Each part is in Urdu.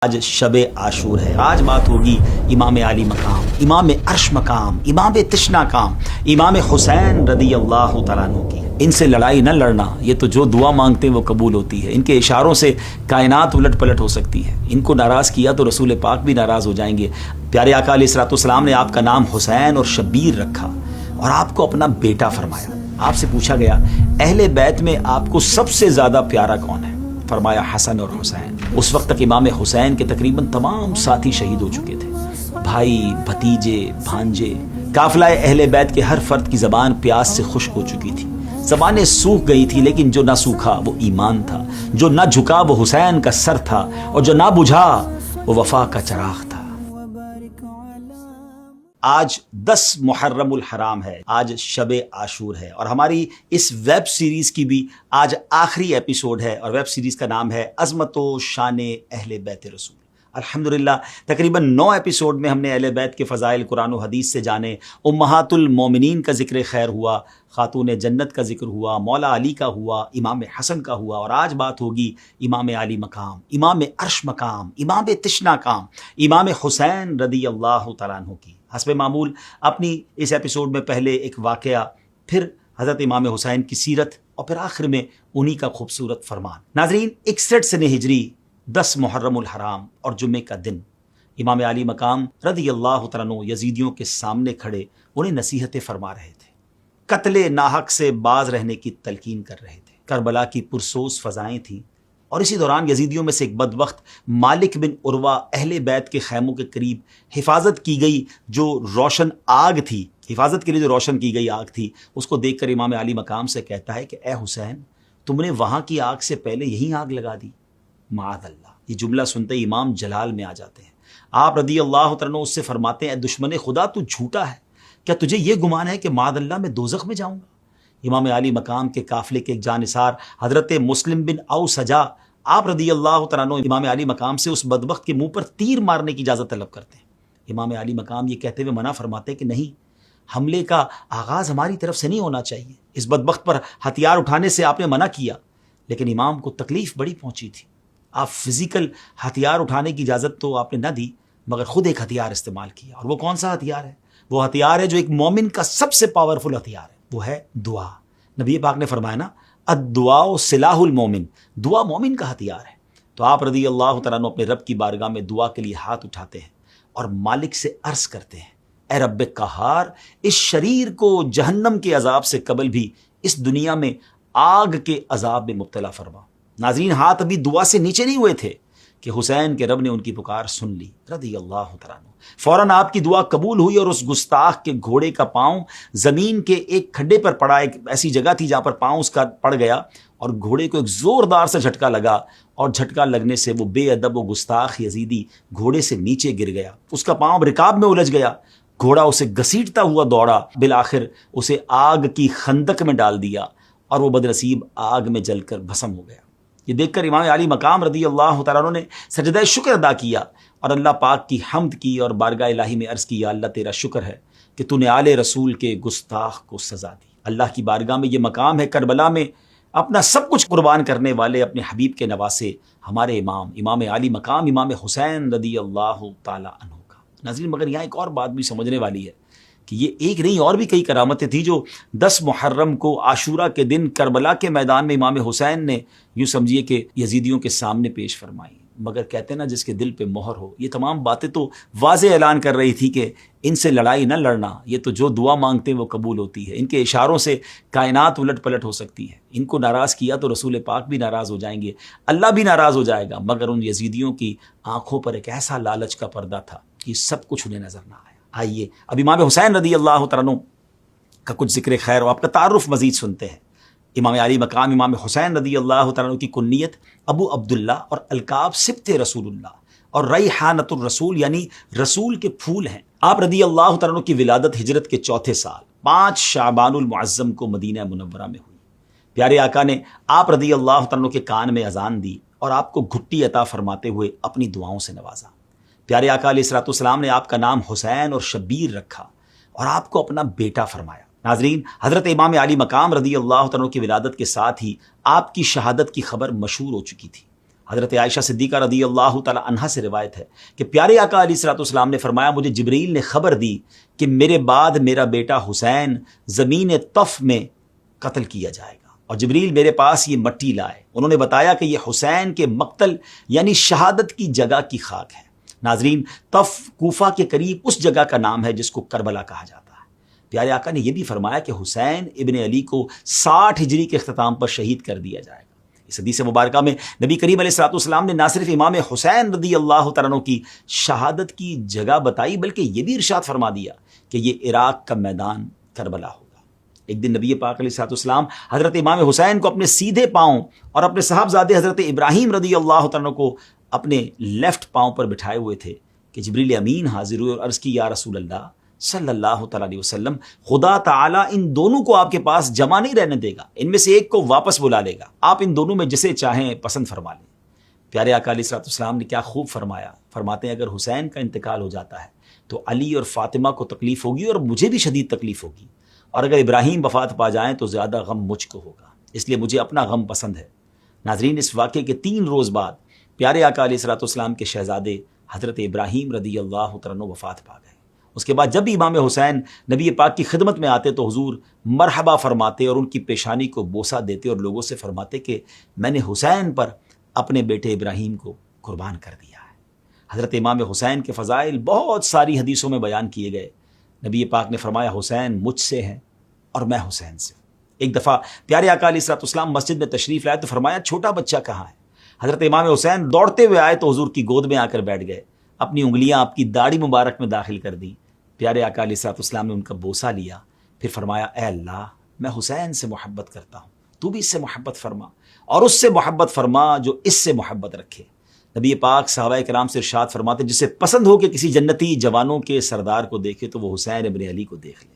آج شب عاشور ہے. آج بات ہوگی امام علی مقام، امام عرش مقام، امام تشنا کام، امام حسین رضی اللہ تعالیٰ عنہ کی. ان سے لڑائی نہ لڑنا، یہ تو جو دعا مانگتے ہیں وہ قبول ہوتی ہے. ان کے اشاروں سے کائنات الٹ پلٹ ہو سکتی ہے. ان کو ناراض کیا تو رسول پاک بھی ناراض ہو جائیں گے. پیارے آقا علیہ الصلوۃ والسلام نے آپ کا نام حسین اور شبیر رکھا اور آپ کو اپنا بیٹا فرمایا. آپ سے پوچھا گیا اہل بیت میں آپ کو سب سے زیادہ پیارا کون ہے؟ فرمایا حسن اور حسین. اس وقت تک امام حسین کے تقریباً تمام ساتھی شہید ہو چکے تھے. بھائی، بھتیجے، بھانجے، قافلہ اہل بیت کے ہر فرد کی زبان پیاس سے خشک ہو چکی تھی. زبانیں سوکھ گئی تھی، لیکن جو نہ سوکھا وہ ایمان تھا، جو نہ جھکا وہ حسین کا سر تھا، اور جو نہ بجھا وہ وفا کا چراغ تھا. آج 10 محرم الحرام ہے، آج شب عاشور ہے، اور ہماری اس ویب سیریز کی بھی آج آخری ایپیسوڈ ہے، اور ویب سیریز کا نام ہے عظمت و شان اہل بیت رسول. الحمدللہ تقریباً 9 ایپیسوڈ میں ہم نے اہل بیت کے فضائل قرآن و حدیث سے جانے. امہات المومنین کا ذکر خیر ہوا، خاتون جنت کا ذکر ہوا، مولا علی کا ہوا، امام حسن کا ہوا، اور آج بات ہوگی امام علی مقام، امام عرش مقام، امام تشنا کام، امام حسین رضی اللہ تعالیٰ عنہ کی. حسب معمول اپنی اس ایپیسوڈ میں پہلے ایک واقعہ، پھر حضرت امام حسین کی سیرت، اور پھر آخر میں انہی کا خوبصورت فرمان. ناظرین، 61 سنہ ہجری 10 محرم الحرام اور جمعے کا دن امام علی مقام رضی اللہ تعالیٰ عنہ یزیدیوں کے سامنے کھڑے انہیں نصیحتیں فرما رہے تھے، قتل ناحق سے باز رہنے کی تلقین کر رہے تھے. کربلا کی پرسوز فضائیں تھیں، اور اسی دوران یزیدیوں میں سے ایک بدبخت مالک بن عروہ اہل بیت کے خیموں کے قریب حفاظت کی گئی جو روشن آگ تھی، حفاظت کے لیے جو روشن کی گئی آگ تھی، اس کو دیکھ کر امام علی مقام سے کہتا ہے کہ اے حسین، تم نے وہاں کی آگ سے پہلے یہی آگ لگا دی. معاذ اللہ. یہ جملہ سنتے ہی امام جلال میں آ جاتے ہیں. آپ رضی اللہ تعالیٰ عنہ اس سے فرماتے ہیں اے دشمن خدا، تو جھوٹا ہے، کیا تجھے یہ گمان ہے کہ معاذ اللہ میں دوزخ میں جاؤں گا؟ امام علی مقام کے قافلے کے ایک جانثار حضرت مسلم بن اوسجا آپ رضی اللہ تعالیٰ عنہ امام علی مقام سے اس بدبخت کے منہ پر تیر مارنے کی اجازت طلب کرتے ہیں. امام علی مقام یہ کہتے ہوئے منع فرماتے ہیں کہ نہیں، حملے کا آغاز ہماری طرف سے نہیں ہونا چاہیے. اس بدبخت پر ہتھیار اٹھانے سے آپ نے منع کیا، لیکن امام کو تکلیف بڑی پہنچی تھی. آپ فزیکل ہتھیار اٹھانے کی اجازت تو آپ نے نہ دی، مگر خود ایک ہتھیار استعمال کیا. اور وہ کون سا ہتھیار ہے؟ وہ ہتھیار ہے جو ایک مومن کا سب سے پاورفل ہتھیار ہے، وہ ہے دعا. نبی پاک نے فرمایا نا، الدعاء سلاح المومن، دعا مومن کا ہتھیار ہے. تو آپ رضی اللہ تعالیٰ عنہ اپنے رب کی بارگاہ میں دعا کے لیے ہاتھ اٹھاتے ہیں اور مالک سے عرض کرتے ہیں اے رب قہار، اس شریر کو جہنم کے عذاب سے قبل بھی اس دنیا میں آگ کے عذاب میں مبتلا فرما. ناظرین، ہاتھ ابھی دعا سے نیچے نہیں ہوئے تھے کہ حسین کے رب نے ان کی پکار سن لی رضی اللہ تعالیٰ عنہ. فوراً آپ کی دعا قبول ہوئی اور اس گستاخ کے گھوڑے کا پاؤں زمین کے ایک کھڈے پر پڑا. ایک ایسی جگہ تھی جہاں پر پاؤں اس کا پڑ گیا، اور گھوڑے کو ایک زوردار سے جھٹکا لگا، اور جھٹکا لگنے سے وہ بے ادب و گستاخ یزیدی گھوڑے سے نیچے گر گیا. اس کا پاؤں رکاب میں الجھ گیا. گھوڑا اسے گھسیٹتا ہوا دوڑا، بالآخر اسے آگ کی خندق میں ڈال دیا، اور وہ بدنصیب آگ میں جل کر بھسم ہو گیا. یہ دیکھ کر امام علی مقام رضی اللہ تعالیٰ عنہ نے سجدہ شکر ادا کیا اور اللہ پاک کی حمد کی، اور بارگاہ الہی میں عرض کی یا اللہ تیرا شکر ہے کہ تو نے آل رسول کے گستاخ کو سزا دی. اللہ کی بارگاہ میں یہ مقام ہے کربلا میں اپنا سب کچھ قربان کرنے والے اپنے حبیب کے نواسے ہمارے امام علی مقام امام حسین رضی اللہ تعالیٰ عنہ کا. ناظرین، مگر یہاں ایک اور بات بھی سمجھنے والی ہے کہ یہ ایک نہیں، اور بھی کئی کرامتیں تھیں جو 10 محرم کو عاشورہ کے دن کربلا کے میدان میں امام حسین نے یوں سمجھیے کہ یزیدیوں کے سامنے پیش فرمائی. مگر کہتے ہیں نا، جس کے دل پہ مہر ہو. یہ تمام باتیں تو واضح اعلان کر رہی تھی کہ ان سے لڑائی نہ لڑنا، یہ تو جو دعا مانگتے ہیں وہ قبول ہوتی ہے. ان کے اشاروں سے کائنات الٹ پلٹ ہو سکتی ہے. ان کو ناراض کیا تو رسول پاک بھی ناراض ہو جائیں گے، اللہ بھی ناراض ہو جائے گا. مگر ان یزیدیوں کی آنکھوں پر ایک ایسا لالچ کا پردہ تھا کہ سب کچھ انہیں نظر نہ آیا. آئیے اب امام حسین رضی اللہ تعالیٰ عنہ کا کچھ ذکر خیر اور آپ کا تعارف مزید سنتے ہیں. امام علی مقام امام حسین رضی اللہ تعالیٰ عنہ کی کنیت ابو عبداللہ اور القاب سبط رسول اللہ اور ریحانۃ الرسول یعنی رسول کے پھول ہیں. آپ رضی اللہ تعالیٰ عنہ کی ولادت ہجرت کے 4تھے سال 5 شعبان المعظم کو مدینہ منورہ میں ہوئی. پیارے آقا نے آپ رضی اللہ تعالیٰ عنہ کے کان میں اذان دی اور آپ کو گھٹی عطا فرماتے ہوئے اپنی دعاؤں سے نوازا. پیارے آقا علیہ الصلوۃ والسلام نے آپ کا نام حسین اور شبیر رکھا اور آپ کو اپنا بیٹا فرمایا. ناظرین، حضرت امام علی مقام رضی اللہ تعالیٰ عنہ کی ولادت کے ساتھ ہی آپ کی شہادت کی خبر مشہور ہو چکی تھی. حضرت عائشہ صدیقہ رضی اللہ تعالی عنہا سے روایت ہے کہ پیارے آقا علیہ الصلوۃ والسلام نے فرمایا مجھے جبریل نے خبر دی کہ میرے بعد میرا بیٹا حسین زمین طف میں قتل کیا جائے گا، اور جبریل میرے پاس یہ مٹی لائے، انہوں نے بتایا کہ یہ حسین کے مقتل یعنی شہادت کی جگہ کی خاک ہے۔ ناظرین، طف کوفہ کے قریب اس جگہ کا نام ہے جس کو کربلا کہا جاتا ہے۔ پیارے آقا نے یہ بھی فرمایا کہ حسین ابن علی کو 60 ہجری کے اختتام پر شہید کر دیا جائے گا۔ اس حدیث مبارکہ میں نبی کریم علیہ الصلوۃ والسلام نے نہ صرف امام حسین رضی اللہ تعالیٰ عنہ کی شہادت کی جگہ بتائی بلکہ یہ بھی ارشاد فرما دیا کہ یہ عراق کا میدان کربلا ہوگا۔ ایک دن نبی پاک علیہ الصلوۃ والسلام حضرت امام حسین کو اپنے سیدھے پاؤں اور اپنے صاحبزادے حضرت ابراہیم رضی اللہ تعالیٰ عنہ کو اپنے لیفٹ پاؤں پر بٹھائے ہوئے تھے کہ جبریل امین حاضر ہوئے اور عرض کی یا رسول اللہ صلی اللہ تعالیٰ علیہ وسلم، خدا تعالیٰ ان دونوں کو آپ کے پاس جمع نہیں رہنے دے گا، ان میں سے ایک کو واپس بلا لے گا، آپ ان دونوں میں جسے چاہیں پسند فرما لیں۔ پیارے آقا علیہ الصلوۃ والسلام نے کیا خوب فرمایا، فرماتے ہیں اگر حسین کا انتقال ہو جاتا ہے تو علی اور فاطمہ کو تکلیف ہوگی اور مجھے بھی شدید تکلیف ہوگی، اور اگر ابراہیم وفات پا جائیں تو زیادہ غم مجھ کو ہوگا، اس لیے مجھے اپنا غم پسند ہے۔ ناظرین، اس واقعے کے 3 روز بعد پیارے آقا علیہ الصلوۃ والسلام کے شہزادے حضرت ابراہیم رضی اللہ تعالیٰ عنہ وفات پا گئے۔ اس کے بعد جب بھی امام حسین نبی پاک کی خدمت میں آتے تو حضور مرحبا فرماتے اور ان کی پیشانی کو بوسہ دیتے اور لوگوں سے فرماتے کہ میں نے حسین پر اپنے بیٹے ابراہیم کو قربان کر دیا ہے۔ حضرت امام حسین کے فضائل بہت ساری حدیثوں میں بیان کیے گئے۔ نبی پاک نے فرمایا حسین مجھ سے ہے اور میں حسین سے ہوں۔ ایک دفعہ پیارے آقا علیہ الصلوۃ والسلام مسجد میں تشریف لائے تو فرمایا چھوٹا بچہ کہاں ہے؟ حضرت امام حسین دوڑتے ہوئے آئے تو حضور کی گود میں آ کر بیٹھ گئے، اپنی انگلیاں آپ کی داڑھی مبارک میں داخل کر دی۔ پیارے آقا علیہ الصلوۃ والسلام نے ان کا بوسہ لیا، پھر فرمایا اے اللہ میں حسین سے محبت کرتا ہوں، تو بھی اس سے محبت فرما اور اس سے محبت فرما جو اس سے محبت رکھے۔ نبی پاک صحابہ کرام سے ارشاد فرماتے جسے پسند ہو کہ کسی جنتی جوانوں کے سردار کو دیکھے تو وہ حسین ابن علی کو دیکھ لے۔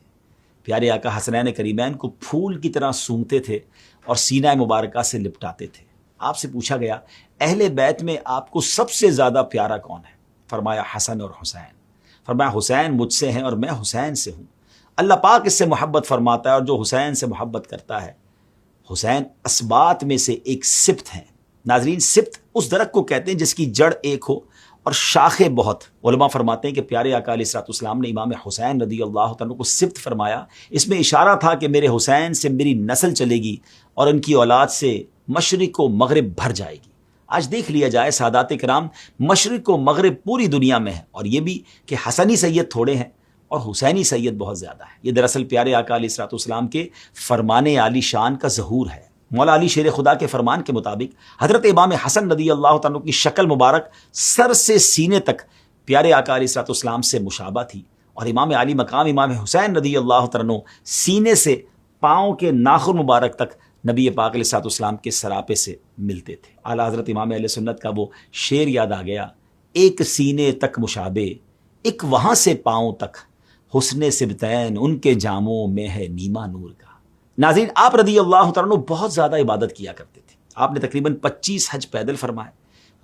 پیارے آقا حسنین کریمین کو پھول کی طرح سونگتے تھے اور سینہ مبارکہ سے لپٹاتے تھے۔ آپ سے پوچھا گیا اہل بیت میں آپ کو سب سے زیادہ پیارا کون ہے؟ فرمایا حسن اور حسین۔ فرمایا حسین مجھ سے ہیں اور میں حسین سے ہوں۔ اللہ پاک اس سے محبت فرماتا ہے اور جو حسین سے محبت کرتا ہے، حسین اسبات میں سے ایک سبت ہیں۔ ناظرین، سبت اس درخت کو کہتے ہیں جس کی جڑ ایک ہو اور شاخیں بہت۔ علماء فرماتے ہیں کہ پیارے آقا علیہ الصلوۃ والسلام نے امام حسین رضی اللہ تعالیٰ کو سبت فرمایا، اس میں اشارہ تھا کہ میرے حسین سے میری نسل چلے گی اور ان کی اولاد سے مشرق و مغرب بھر جائے گی۔ آج دیکھ لیا جائے سادات کرام، مشرق و مغرب پوری دنیا میں ہے، اور یہ بھی کہ حسنی سید تھوڑے ہیں اور حسینی سید بہت زیادہ ہے۔ یہ دراصل پیارے آقا علیہ الصلوۃ والسلام کے فرمان عالی شان کا ظہور ہے۔ مولا علی شیر خدا کے فرمان کے مطابق حضرت امام حسن رضی اللہ تعالیٰ کی شکل مبارک سر سے سینے تک پیارے آقا علیہ الصلوۃ والسلام سے مشابہ تھی، اور امام علی مقام امام حسین رضی اللہ تعالیٰ سینے سے پاؤں کے ناخن مبارک تک نبی پاک علیہ الصلوۃ والسلام کے سراپے سے ملتے تھے۔ اعلیٰ حضرت امام اہل سنت کا وہ شعر یاد آ گیا، ایک سینے تک مشابہ ایک وہاں سے پاؤں تک، حسن سبتین ان کے جاموں میں ہے نیما نور کا۔ ناظرین، آپ رضی اللہ تعالیٰ بہت زیادہ عبادت کیا کرتے تھے۔ آپ نے تقریباً 25 حج پیدل فرمائے۔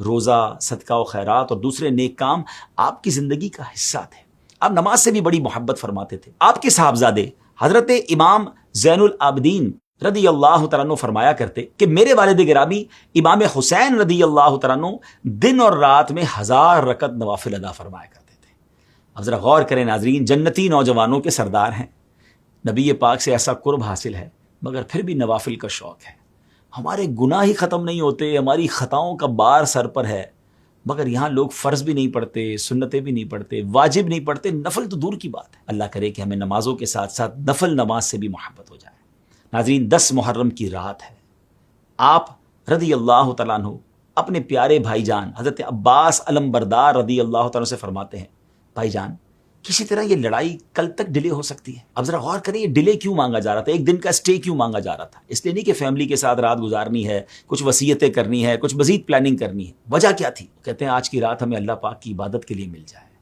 روزہ، صدقہ و خیرات اور دوسرے نیک کام آپ کی زندگی کا حصہ تھے۔ آپ نماز سے بھی بڑی محبت فرماتے تھے۔ آپ کے صاحبزادے حضرت امام زین العابدین رضی اللہ تعالیٰ عنہ فرمایا کرتے کہ میرے والد گرامی امام حسین رضی اللہ تعالیٰ عنہ دن اور رات میں 1000 رکعت نوافل ادا فرمایا کرتے تھے۔ اب ذرا غور کریں ناظرین، جنتی نوجوانوں کے سردار ہیں، نبی پاک سے ایسا قرب حاصل ہے، مگر پھر بھی نوافل کا شوق ہے۔ ہمارے گناہ ہی ختم نہیں ہوتے، ہماری خطاؤں کا بار سر پر ہے، مگر یہاں لوگ فرض بھی نہیں پڑھتے، سنتیں بھی نہیں پڑھتے، واجب نہیں پڑھتے، نفل تو دور کی بات ہے۔ اللہ کرے کہ ہمیں نمازوں کے ساتھ ساتھ نفل نماز سے بھی محبت ہو جائے۔ ناظرین، 10 محرم کی رات ہے۔ آپ رضی اللہ تعالیٰ عنہ اپنے پیارے بھائی جان حضرت عباس علم بردار رضی اللہ تعالیٰ سے فرماتے ہیں، بھائی جان کسی طرح یہ لڑائی کل تک ڈیلے ہو سکتی ہے۔ اب ذرا غور کریں، یہ ڈیلے کیوں مانگا جا رہا تھا؟ ایک دن کا اسٹے کیوں مانگا جا رہا تھا؟ اس لیے نہیں کہ فیملی کے ساتھ رات گزارنی ہے، کچھ وصیتیں کرنی ہے، کچھ مزید پلاننگ کرنی ہے۔ وجہ کیا تھی؟ کہتے ہیں آج کی رات ہمیں اللہ پاک کی عبادت کے لیے مل جائے۔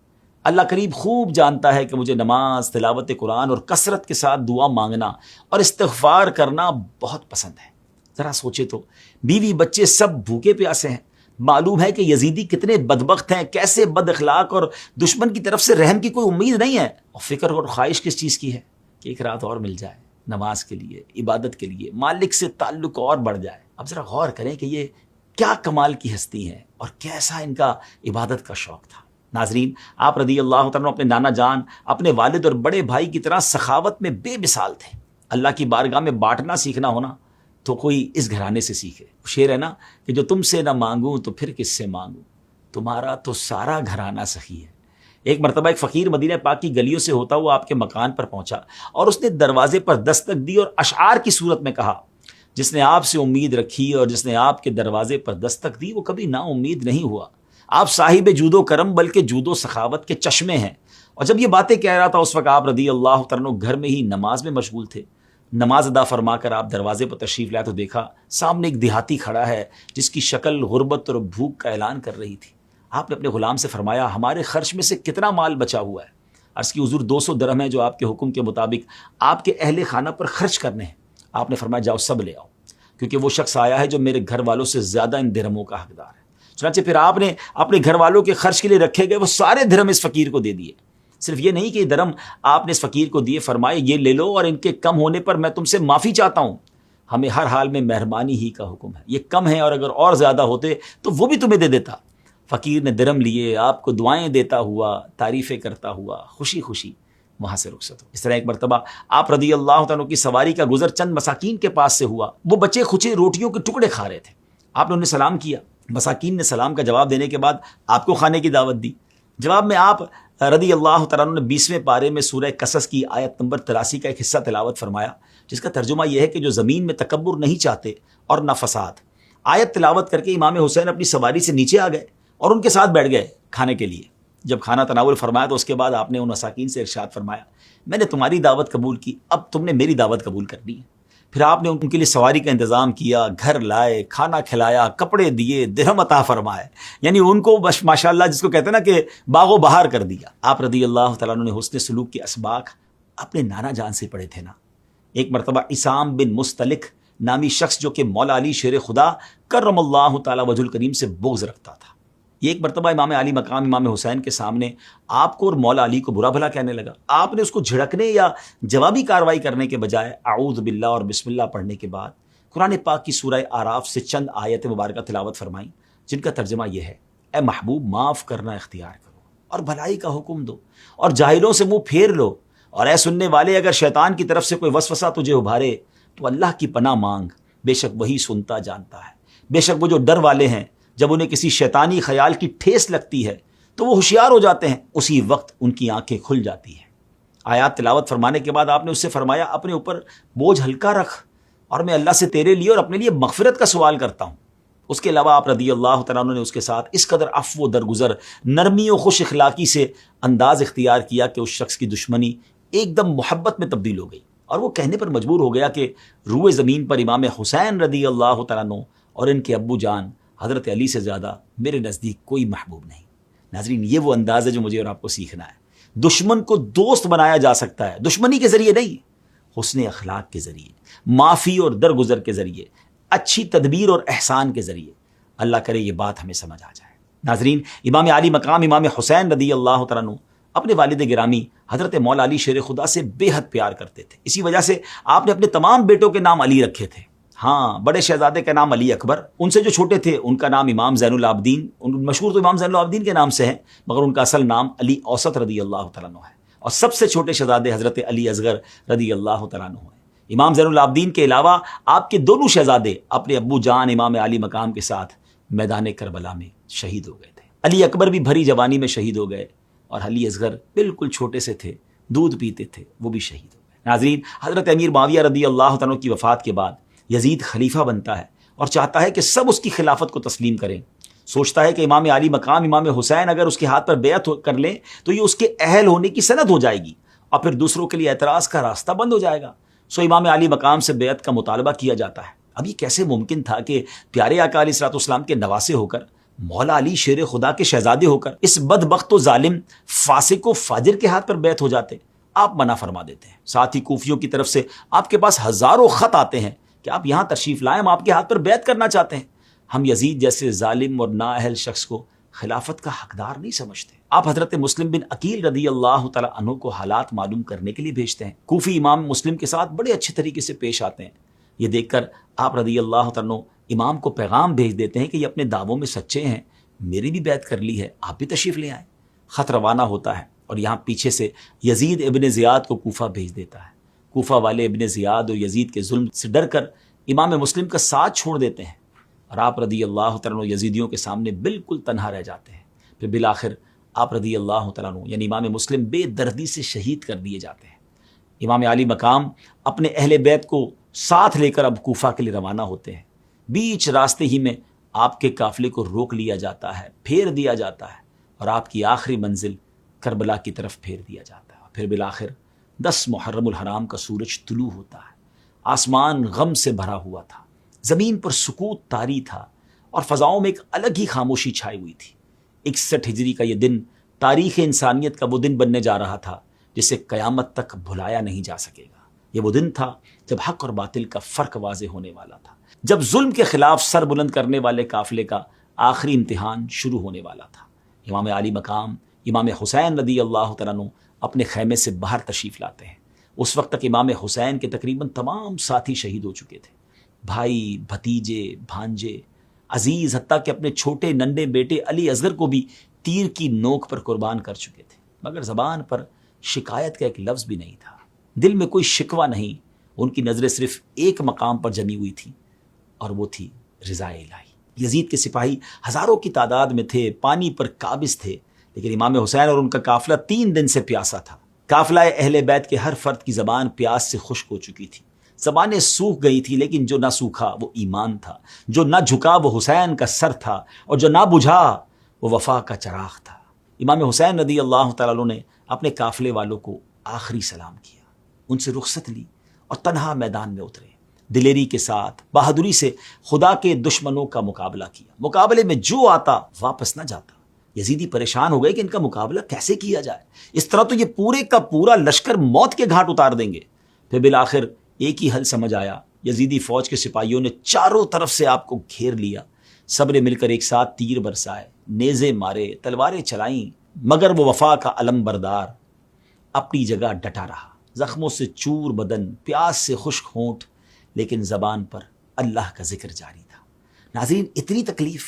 اللہ قریب خوب جانتا ہے کہ مجھے نماز، تلاوت قرآن اور کثرت کے ساتھ دعا مانگنا اور استغفار کرنا بہت پسند ہے۔ ذرا سوچے تو، بیوی بچے سب بھوکے پیاسے ہیں، معلوم ہے کہ یزیدی کتنے بدبخت ہیں، کیسے بد اخلاق، اور دشمن کی طرف سے رحم کی کوئی امید نہیں ہے، اور فکر اور خواہش کس چیز کی ہے کہ ایک رات اور مل جائے نماز کے لیے، عبادت کے لیے، مالک سے تعلق اور بڑھ جائے۔ اب ذرا غور کریں کہ یہ کیا کمال کی ہستی ہیں اور کیسا ان کا عبادت کا شوق تھا۔ ناظرین، آپ رضی اللہ عنہ اپنے نانا جان، اپنے والد اور بڑے بھائی کی طرح سخاوت میں بے مثال تھے۔ اللہ کی بارگاہ میں بانٹنا سیکھنا ہونا تو کوئی اس گھرانے سے سیکھے۔ شعر ہے نا کہ جو تم سے نہ مانگوں تو پھر کس سے مانگوں، تمہارا تو سارا گھرانہ سخی ہے۔ ایک مرتبہ ایک فقیر مدینہ پاک کی گلیوں سے ہوتا ہوا آپ کے مکان پر پہنچا اور اس نے دروازے پر دستک دی اور اشعار کی صورت میں کہا، جس نے آپ سے امید رکھی اور جس نے آپ کے دروازے پر دستک دی وہ کبھی نا امید نہیں ہوا۔ آپ صاحب جود و کرم بلکہ جود و سخاوت کے چشمے ہیں۔ اور جب یہ باتیں کہہ رہا تھا اس وقت آپ رضی اللہ عنہ گھر میں ہی نماز میں مشغول تھے۔ نماز ادا فرما کر آپ دروازے پر تشریف لائے تو دیکھا سامنے ایک دیہاتی کھڑا ہے جس کی شکل غربت اور بھوک کا اعلان کر رہی تھی۔ آپ نے اپنے غلام سے فرمایا، ہمارے خرچ میں سے کتنا مال بچا ہوا ہے؟ عرض کی حضور 200 درہم ہے جو آپ کے حکم کے مطابق آپ کے اہل خانہ پر خرچ کرنے ہیں۔ آپ نے فرمایا جاؤ سب لے آؤ، کیونکہ وہ شخص آیا ہے جو میرے گھر والوں سے زیادہ ان درہموں کا حقدار ہے۔ چنانچہ پھر آپ نے اپنے گھر والوں کے خرچ کے لیے رکھے گئے وہ سارے درہم اس فقیر کو دے دیے۔ صرف یہ نہیں کہ یہ درہم آپ نے اس فقیر کو دیے، فرمائے یہ لے لو اور ان کے کم ہونے پر میں تم سے معافی چاہتا ہوں۔ ہمیں ہر حال میں مہربانی ہی کا حکم ہے، یہ کم ہے اور اگر اور زیادہ ہوتے تو وہ بھی تمہیں دے دیتا۔ فقیر نے درہم لیے، آپ کو دعائیں دیتا ہوا، تعریفیں کرتا ہوا خوشی خوشی وہاں سے رخصت ہو۔ اس طرح ایک مرتبہ آپ رضی اللہ عنہ کی سواری کا گزر چند مساکین کے پاس سے ہوا۔ وہ بچے کھچے روٹیوں کے ٹکڑے کھا رہے تھے۔ آپ نے انہیں سلام کیا، مساکین نے سلام کا جواب دینے کے بعد آپ کو کھانے کی دعوت دی۔ جواب میں آپ رضی اللہ تعالیٰ عنہ نے 20ویں پارے میں سورہ قصص کی آیت نمبر 83 کا ایک حصہ تلاوت فرمایا، جس کا ترجمہ یہ ہے کہ جو زمین میں تکبر نہیں چاہتے اور نہ فساد۔ آیت تلاوت کر کے امام حسین اپنی سواری سے نیچے آ گئے اور ان کے ساتھ بیٹھ گئے کھانے کے لیے۔ جب کھانا تناول فرمایا تو اس کے بعد آپ نے ان مساکین سے ارشاد فرمایا، میں نے تمہاری دعوت قبول کی، اب تم نے میری دعوت قبول کرنی ہے۔ پھر آپ نے ان کے لیے سواری کا انتظام کیا، گھر لائے، کھانا کھلایا، کپڑے دیے، درہم عطا فرمائے، یعنی ان کو بس ماشاءاللہ جس کو کہتے ہیں نا کہ باغ و بہار کر دیا۔ آپ رضی اللہ تعالیٰ عنہ نے حسن سلوک کے اسباق اپنے نانا جان سے پڑھے تھے نا۔ ایک مرتبہ عصام بن مستلق نامی شخص جو کہ مولا علی شیر خدا کرم اللہ تعالیٰ وجہ الکریم سے بغض رکھتا تھا، یہ ایک مرتبہ امام علی مقام امام حسین کے سامنے آپ کو اور مولا علی کو برا بھلا کہنے لگا۔ آپ نے اس کو جھڑکنے یا جوابی کارروائی کرنے کے بجائے اعوذ باللہ اور بسم اللہ پڑھنے کے بعد قرآن پاک کی سورہ اعراف سے چند آیت مبارکہ تلاوت فرمائیں، جن کا ترجمہ یہ ہے، اے محبوب معاف کرنا اختیار کرو اور بھلائی کا حکم دو اور جاہلوں سے منہ پھیر لو، اور اے سننے والے اگر شیطان کی طرف سے کوئی وسوسہ تجھے ابھارے تو اللہ کی پناہ مانگ، بے شک وہی سنتا جانتا ہے۔ بے شک وہ جو ڈر والے ہیں جب انہیں کسی شیطانی خیال کی ٹھیس لگتی ہے تو وہ ہوشیار ہو جاتے ہیں، اسی وقت ان کی آنکھیں کھل جاتی ہیں۔ آیات تلاوت فرمانے کے بعد آپ نے اس سے فرمایا، اپنے اوپر بوجھ ہلکا رکھ اور میں اللہ سے تیرے لیے اور اپنے لیے مغفرت کا سوال کرتا ہوں۔ اس کے علاوہ آپ رضی اللہ تعالیٰ عنہ نے اس کے ساتھ اس قدر عفو و درگزر، نرمی و خوش اخلاقی سے انداز اختیار کیا کہ اس شخص کی دشمنی ایک دم محبت میں تبدیل ہو گئی اور وہ کہنے پر مجبور ہو گیا کہ روئے زمین پر امام حسین رضی اللہ تعالیٰ عنہ اور ان کے ابو جان حضرت علی سے زیادہ میرے نزدیک کوئی محبوب نہیں۔ ناظرین، یہ وہ انداز ہے جو مجھے اور آپ کو سیکھنا ہے۔ دشمن کو دوست بنایا جا سکتا ہے، دشمنی کے ذریعے نہیں، حسن اخلاق کے ذریعے، معافی اور درگزر کے ذریعے، اچھی تدبیر اور احسان کے ذریعے۔ اللہ کرے یہ بات ہمیں سمجھ آ جائے۔ ناظرین، امام علی مقام امام حسین رضی اللہ تعالیٰ عنہ اپنے والد گرامی حضرت مولا علی شیر خدا سے بے حد پیار کرتے تھے۔ اسی وجہ سے آپ نے اپنے تمام بیٹوں کے نام علی رکھے تھے۔ ہاں، بڑے شہزادے کا نام علی اکبر، ان سے جو چھوٹے تھے ان کا نام امام زین العابدین، مشہور تو امام زین العابدین کے نام سے ہیں، مگر ان کا اصل نام علی اوسط رضی اللہ تعالیٰ عنہ ہے، اور سب سے چھوٹے شہزادے حضرت علی اصغر رضی اللہ تعالیٰ عنہ ہیں۔ امام زین العابدین کے علاوہ آپ کے دونوں شہزادے اپنے ابو جان امام علی مقام کے ساتھ میدان کربلا میں شہید ہو گئے تھے۔ علی اکبر بھی بھری جوانی میں شہید ہو گئے، اور علی اصغر بالکل چھوٹے سے تھے، دودھ پیتے تھے، وہ بھی شہید ہو گئے۔ ناظرین، حضرت امیر معاویہ رضی اللہ تعالیٰ عنہ کی وفات کے بعد یزید خلیفہ بنتا ہے اور چاہتا ہے کہ سب اس کی خلافت کو تسلیم کریں۔ سوچتا ہے کہ امام علی مقام امام حسین اگر اس کے ہاتھ پر بیعت کر لیں تو یہ اس کے اہل ہونے کی سند ہو جائے گی اور پھر دوسروں کے لیے اعتراض کا راستہ بند ہو جائے گا۔ سو امام علی مقام سے بیعت کا مطالبہ کیا جاتا ہے۔ اب یہ کیسے ممکن تھا کہ پیارے آقا علیہ الصلوۃ والسلام کے نواسے ہو کر، مولا علی شیر خدا کے شہزادے ہو کر اس بدبخت و ظالم فاسق و فاجر کے ہاتھ پر بیعت ہو جاتے؟ آپ منع فرما دیتے ہیں۔ ساتھ ہی کوفیوں کی طرف سے آپ کے پاس ہزاروں خط آتے ہیں کہ آپ یہاں تشریف لائیں، ہم آپ کے ہاتھ پر بیعت کرنا چاہتے ہیں۔ ہم یزید جیسے ظالم اور نااہل شخص کو خلافت کا حقدار نہیں سمجھتے۔ آپ حضرت مسلم بن عقیل رضی اللہ تعالیٰ عنہ کو حالات معلوم کرنے کے لیے بھیجتے ہیں۔ کوفی امام مسلم کے ساتھ بڑے اچھے طریقے سے پیش آتے ہیں۔ یہ دیکھ کر آپ رضی اللہ تعالیٰ عنہ امام کو پیغام بھیج دیتے ہیں کہ یہ اپنے دعووں میں سچے ہیں، میری بھی بیعت کر لی ہے، آپ بھی تشریف لے آئیں۔ خط روانہ ہوتا ہے اور یہاں پیچھے سے یزید ابن زیاد کو کوفہ بھیج دیتا ہے۔ کوفہ والے ابن زیاد اور یزید کے ظلم سے ڈر کر امام مسلم کا ساتھ چھوڑ دیتے ہیں اور آپ رضی اللہ تعالیٰ عنہ یزیدیوں کے سامنے بالکل تنہا رہ جاتے ہیں۔ پھر بالآخر آپ رضی اللہ تعالیٰ عنہ یعنی امام مسلم بے دردی سے شہید کر دیے جاتے ہیں۔ امام علی مقام اپنے اہل بیت کو ساتھ لے کر اب کوفہ کے لیے روانہ ہوتے ہیں۔ بیچ راستے ہی میں آپ کے قافلے کو روک لیا جاتا ہے، پھیر دیا جاتا ہے اور آپ کی آخری منزل کربلا کی طرف پھیر دیا جاتا ہے۔ پھر بالآخر 10 محرم الحرام کا سورج طلوع ہوتا ہے۔ آسمان غم سے بھرا ہوا تھا، زمین پر سکوت طاری تھا اور فضاؤں میں ایک الگ ہی خاموشی چھائی ہوئی تھی۔ 61 ہجری کا یہ دن تاریخ انسانیت کا وہ دن بننے جا رہا تھا جسے قیامت تک بھلایا نہیں جا سکے گا۔ یہ وہ دن تھا جب حق اور باطل کا فرق واضح ہونے والا تھا، جب ظلم کے خلاف سر بلند کرنے والے قافلے کا آخری امتحان شروع ہونے والا تھا۔ امام علی مقام امام حسین رضی اللہ تعالیٰ عنہ اپنے خیمے سے باہر تشریف لاتے ہیں۔ اس وقت تک امام حسین کے تقریباً تمام ساتھی شہید ہو چکے تھے، بھائی، بھتیجے، بھانجے، عزیز، حتیٰ کہ اپنے چھوٹے ننھے بیٹے علی اصغر کو بھی تیر کی نوک پر قربان کر چکے تھے، مگر زبان پر شکایت کا ایک لفظ بھی نہیں تھا، دل میں کوئی شکوہ نہیں۔ ان کی نظریں صرف ایک مقام پر جمی ہوئی تھیں اور وہ تھی رضا الہی۔ یزید کے سپاہی ہزاروں کی تعداد میں تھے، پانی پر قابض تھے، لیکن امام حسین اور ان کا قافلہ 3 دن سے پیاسا تھا۔ قافلہ اہل بیت کے ہر فرد کی زبان پیاس سے خشک ہو چکی تھی، زبانیں سوکھ گئی تھی، لیکن جو نہ سوکھا وہ ایمان تھا، جو نہ جھکا وہ حسین کا سر تھا، اور جو نہ بجھا وہ وفا کا چراغ تھا۔ امام حسین رضی اللہ تعالیٰ عنہ نے اپنے قافلے والوں کو آخری سلام کیا، ان سے رخصت لی اور تنہا میدان میں اترے۔ دلیری کے ساتھ، بہادری سے خدا کے دشمنوں کا مقابلہ کیا۔ مقابلے میں جو آتا واپس نہ جاتا۔ یزیدی پریشان ہو گئے کہ ان کا مقابلہ کیسے کیا جائے، اس طرح تو یہ پورے کا پورا لشکر موت کے گھاٹ اتار دیں گے۔ پھر بالآخر ایک ہی حل سمجھ آیا۔ یزیدی فوج کے سپاہیوں نے چاروں طرف سے آپ کو گھیر لیا، سب نے مل کر ایک ساتھ تیر برسائے، نیزے مارے، تلواریں چلائیں، مگر وہ وفا کا علم بردار اپنی جگہ ڈٹا رہا۔ زخموں سے چور بدن، پیاس سے خشک ہونٹ، لیکن زبان پر اللہ کا ذکر جاری تھا۔ ناظرین، اتنی تکلیف،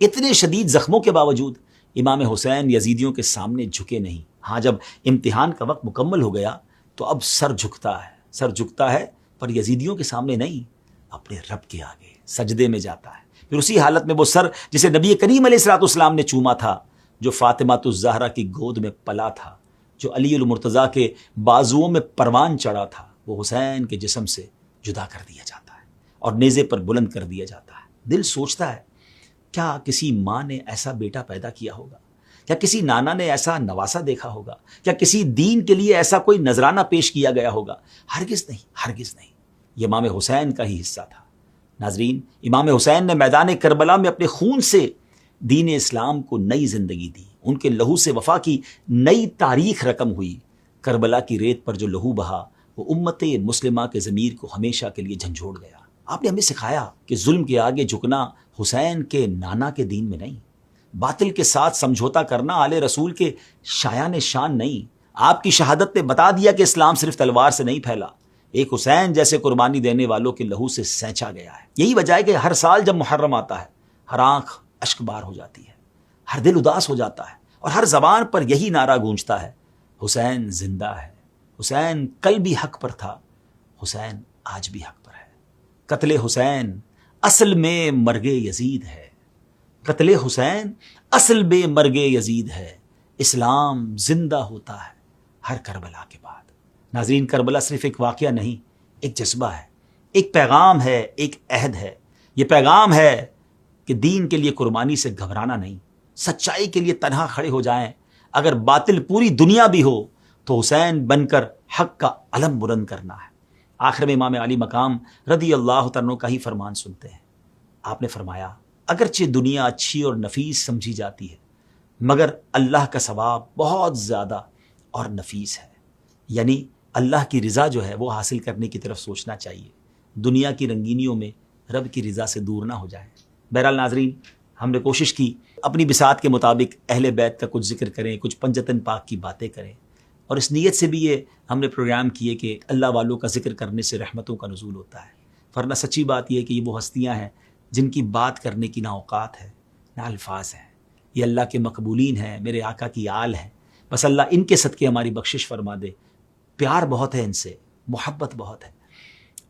اتنے شدید زخموں کے باوجود امام حسین یزیدیوں کے سامنے جھکے نہیں۔ ہاں، جب امتحان کا وقت مکمل ہو گیا تو اب سر جھکتا ہے پر یزیدیوں کے سامنے نہیں، اپنے رب کے آگے سجدے میں جاتا ہے۔ پھر اسی حالت میں وہ سر جسے نبی کریم علیہ الصلوۃ والسلام نے چوما تھا، جو فاطمہ الزہرا کی گود میں پلا تھا، جو علی المرتضیٰ کے بازوؤں میں پروان چڑھا تھا، وہ حسین کے جسم سے جدا کر دیا جاتا ہے اور نیزے پر بلند کر دیا جاتا ہے۔ دل سوچتا ہے، کیا کسی ماں نے ایسا بیٹا پیدا کیا ہوگا؟ کیا کسی نانا نے ایسا نواسا دیکھا ہوگا؟ کیا کسی دین کے لیے ایسا کوئی نذرانہ پیش کیا گیا ہوگا؟ ہرگز نہیں، ہرگز نہیں۔ یہ امام حسین کا ہی حصہ تھا۔ ناظرین، امام حسین نے میدان کربلا میں اپنے خون سے دین اسلام کو نئی زندگی دی، ان کے لہو سے وفا کی نئی تاریخ رقم ہوئی۔ کربلا کی ریت پر جو لہو بہا وہ امت مسلمہ کے ضمیر کو ہمیشہ کے لیے جھنجھوڑ گیا۔ آپ نے ہمیں سکھایا کہ ظلم کے آگے جھکنا حسین کے نانا کے دین میں نہیں، باطل کے ساتھ سمجھوتا کرنا آل رسول کے شایان شان نہیں۔ آپ کی شہادت نے بتا دیا کہ اسلام صرف تلوار سے نہیں پھیلا، ایک حسین جیسے قربانی دینے والوں کے لہو سے سینچا گیا ہے۔ یہی وجہ ہے کہ ہر سال جب محرم آتا ہے، ہر آنکھ اشک بار ہو جاتی ہے، ہر دل اداس ہو جاتا ہے، اور ہر زبان پر یہی نعرہ گونجتا ہے، حسین زندہ ہے، حسین کل بھی حق پر تھا، حسین آج بھی حق پر ہے۔ قتل حسین اصل میں مرگ یزید ہے، قتل حسین اصل میں مرگ یزید ہے، اسلام زندہ ہوتا ہے ہر کربلا کے بعد۔ ناظرین، کربلا صرف ایک واقعہ نہیں، ایک جذبہ ہے، ایک پیغام ہے، ایک عہد ہے۔ یہ پیغام ہے کہ دین کے لیے قربانی سے گھبرانا نہیں، سچائی کے لیے تنہا کھڑے ہو جائیں۔ اگر باطل پوری دنیا بھی ہو تو حسین بن کر حق کا علم بلند کرنا ہے۔ آخر میں امام علی مقام رضی اللہ تعالیٰ عنہ کا ہی فرمان سنتے ہیں۔ آپ نے فرمایا، اگرچہ دنیا اچھی اور نفیس سمجھی جاتی ہے، مگر اللہ کا ثواب بہت زیادہ اور نفیس ہے، یعنی اللہ کی رضا جو ہے وہ حاصل کرنے کی طرف سوچنا چاہیے، دنیا کی رنگینیوں میں رب کی رضا سے دور نہ ہو جائیں۔ بہرحال ناظرین، ہم نے کوشش کی اپنی بساط کے مطابق اہل بیت کا کچھ ذکر کریں، کچھ پنجتن پاک کی باتیں کریں، اور اس نیت سے بھی یہ ہم نے پروگرام کیے کہ اللہ والوں کا ذکر کرنے سے رحمتوں کا نزول ہوتا ہے، ورنہ سچی بات یہ ہے کہ یہ وہ ہستیاں ہیں جن کی بات کرنے کی نہ اوقات ہے نہ الفاظ ہیں. یہ اللہ کے مقبولین ہیں، میرے آقا کی آل ہیں. بس اللہ ان کے صدقے ہماری بخشش فرما دے. پیار بہت ہے ان سے، محبت بہت ہے،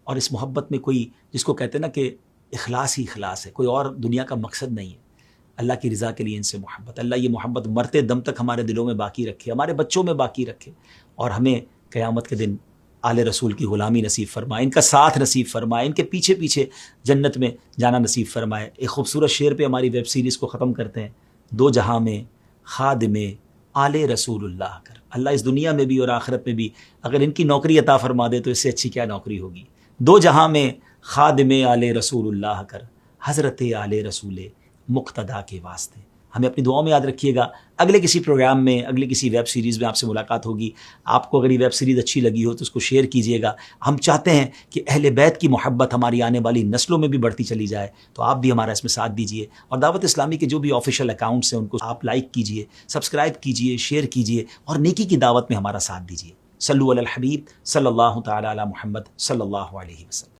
اور اس محبت میں کوئی، جس کو کہتے ہیں نا کہ اخلاص ہی اخلاص ہے، کوئی اور دنیا کا مقصد نہیں ہے. اللہ کی رضا کے لیے ان سے محبت. اللہ یہ محبت مرتے دم تک ہمارے دلوں میں باقی رکھے، ہمارے بچوں میں باقی رکھے، اور ہمیں قیامت کے دن آل رسول کی غلامی نصیب فرمائے، ان کا ساتھ نصیب فرمائے، ان کے پیچھے پیچھے جنت میں جانا نصیب فرمائے. ایک خوبصورت شعر پہ ہماری ویب سیریز کو ختم کرتے ہیں. دو جہاں میں خادم آل رسول اللہ کر. اللہ اس دنیا میں بھی اور آخرت میں بھی اگر ان کی نوکری عطا فرما دے تو اس سے اچھی کیا نوکری ہوگی. دو جہاں میں خادم آل رسول اللہ کر، حضرت آل رسول مقتدا کے واسطے. ہمیں اپنی دعاؤں میں یاد رکھیے گا. اگلے کسی پروگرام میں، اگلے کسی ویب سیریز میں آپ سے ملاقات ہوگی. آپ کو اگر یہ ویب سیریز اچھی لگی ہو تو اس کو شیئر کیجیے گا. ہم چاہتے ہیں کہ اہل بیت کی محبت ہماری آنے والی نسلوں میں بھی بڑھتی چلی جائے، تو آپ بھی ہمارا اس میں ساتھ دیجیے. اور دعوت اسلامی کے جو بھی آفیشیل اکاؤنٹس ہیں ان کو آپ لائک کیجیے، سبسکرائب کیجیے، شیئر کیجیے، اور نیکی کی دعوت میں ہمارا ساتھ دیجیے. صلو علی الحبیب صلی اللہ تعالی علی محمد صلی اللہ علیہ وسلم.